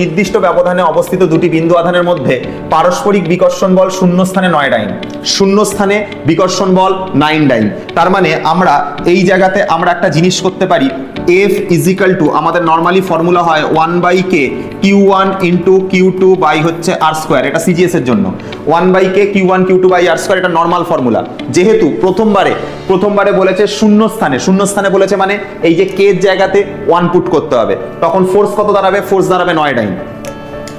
নির্দিষ্ট ব্যবধানে অবস্থিত দুটি বিন্দু আধানের মধ্যে পারস্পরিক বিকর্ষণ বল শূন্য স্থানে 9 ডাইন, শূন্য স্থানে বিকর্ষণ বল 9 ডাইন। তার মানে আমরা এই জায়গাতে আমরা একটা জিনিস করতে পারি, F ইজিক্যাল টু আমাদের নর্মালি ফর্মুলা হয় 1/k Q1 into Q2 by হচ্ছে R স্কোয়ার, এটা সিজিএস এর জন্য 1/k Q1 Q2 বাই R স্কোয়ার, এটা নর্মাল ফর্মুলা। যেহেতু প্রথমবারে বলেছে শূন্য স্থানে বলেছে মানে এই যে কে এর জায়গাতে 1 পুট করতে হবে, তখন ফোর্স কত দাঁড়াবে? ফোর্স দাঁড়াবে 9 ডাইন।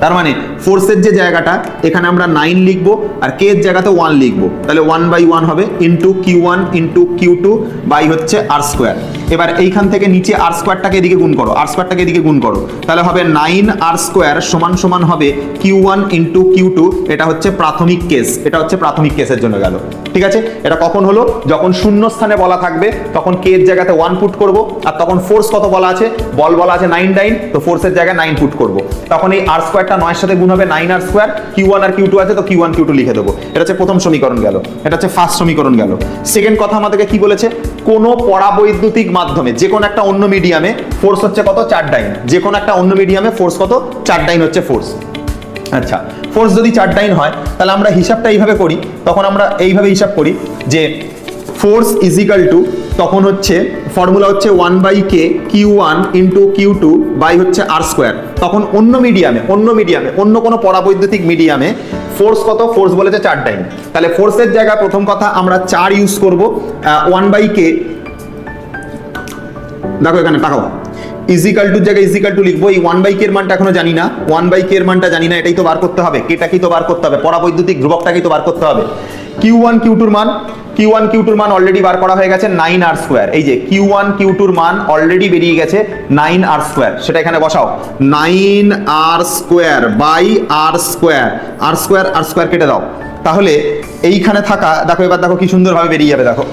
তার মানে ফোর্সের যে জায়গাটা এখানে আমরা 9 লিখবো আর কে এর জায়গাতে 1 লিখবো, তাহলে 1/1 হবে into Q1 into Q2 by হচ্ছে R স্কোয়ার। এবার এইখান থেকে নিচে R স্কোয়ারটাকে এদিকে গুণ করো, R স্কোয়ারটাকে এদিকে গুণ করো, তাহলে হবে 9R স্কোয়ার সমান সমান হবে Q1 ইন্টু Q2। এটা হচ্ছে প্রাথমিক কেস, এটা হচ্ছে প্রাথমিক কেসের জন্য গেল। ঠিক আছে, এটা কখন হলো? যখন শূন্য স্থানে বলা থাকবে তখন কে এর জায়গাতে 1 পুট করব, আর তখন ফোর্স কত বলা আছে? বল বলা আছে 9 ডাইন, তো ফোর্সের জায়গায় 9 পুট করব। তখন এই R স্কোয়ারটা 9 এর সাথে গুণ হবে 9R স্কোয়ার, Q1 আর Q2 আছে তো Q1 Q2 লিখে দেবো। এটা হচ্ছে প্রথম সমীকরণ গেল, এটা হচ্ছে ফার্স্ট সমীকরণ গেল। সেকেন্ড কথা আমাদেরকে কি বলেছে? কোনো পরাবৈদ্যুতিক মাধ্যমে যে কোনো একটা অন্য মিডিয়ামে ফোর্স হচ্ছে কত? 4 ডাইন। যে কোনো একটা অন্য মিডিয়ামে ফোর্স কত? 4 ডাইন হচ্ছে ফোর্স। আচ্ছা, ফোর্স যদি 4 ডাইন হয় তাহলে আমরা হিসাবটা এইভাবে করি, তখন আমরা এইভাবে হিসাব করি যে ফোর্স ইজিক্যাল টু, তখন হচ্ছে ফর্মুলা হচ্ছে 1/k Q1 into Q2 by হচ্ছে R স্কোয়ার। তখন অন্য মিডিয়ামে অন্য কোনো পরাবৈদ্যুতিক মিডিয়ামে ফোর্স কত? ফোর্স বলেছে 4 ডাইন, তাহলে ফোর্সের জায়গায় প্রথম কথা আমরা 4 ইউজ করব, 1/k দেখো এখানে তাকাও, ইজিক্যাল টু জায়গায় ইজিক্যাল টু লিখবো। এই 1/k এর মানটা এখনো জানি না, 1/k এর মানটা জানি না, এটাই তো বার করতে হবে, কেটাকেই তো বার করতে হবে, পরাবৈদ্যুতিক ধ্রুবকটাকেই তো বার করতে হবে। Q1 Q2 র মান অলরেডি বার করা হয়ে গেছে 9R স্কোয়ার। এই যে Q1 Q2 র মান অলরেডি বেরিয়ে গেছে 9R স্কোয়ার, সেটা এখানে বসাও, 9R square by R square কেটে দাও। তাহলে এইখানে থাকা দেখো, এবার দেখো কি সুন্দরভাবে বেরিয়ে যাবে, দেখো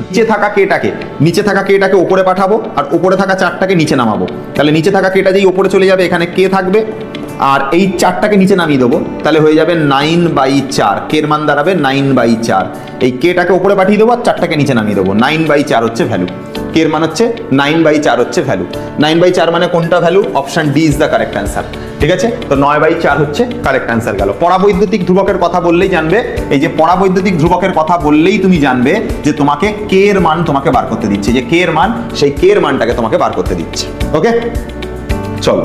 নিচে থাকা কেটাকে উপরে পাঠাবো আর উপরে থাকা 4টাকে নিচে নামাবো, তাহলে নিচে থাকা কেটা যেই উপরে চলে যাবে এখানে কে থাকবে, আর এই 4টাকে নিচে নামিয়ে দেবো, তাহলে হয়ে যাবে 9/4, কের মান দাঁড়াবে 9/4। এই কেটাকে উপরে পাঠিয়ে দেবো আর 4টাকে নিচে নামিয়ে দেবো, 9/4 হচ্ছে ভ্যালু, কের মান হচ্ছে 9/4 হচ্ছে ভ্যালু। 9/4 মানে কোনটা value? Option D is the correct answer. ঠিক আছে, তো 9/4 হচ্ছে কারেক্ট অ্যান্সার গেল। পরাবৈদ্যুতিক ধ্রুবকের কথা বললেই জানবে, এই যে পরাবৈদ্যুতিক ধ্রুবকের কথা বললেই তুমি জানবে যে তোমাকে কে এর মান তোমাকে বার করতে দিচ্ছে, যে কে এর মান, সেই কে এর মানটাকে তোমাকে বার করতে দিচ্ছে। ওকে, চলো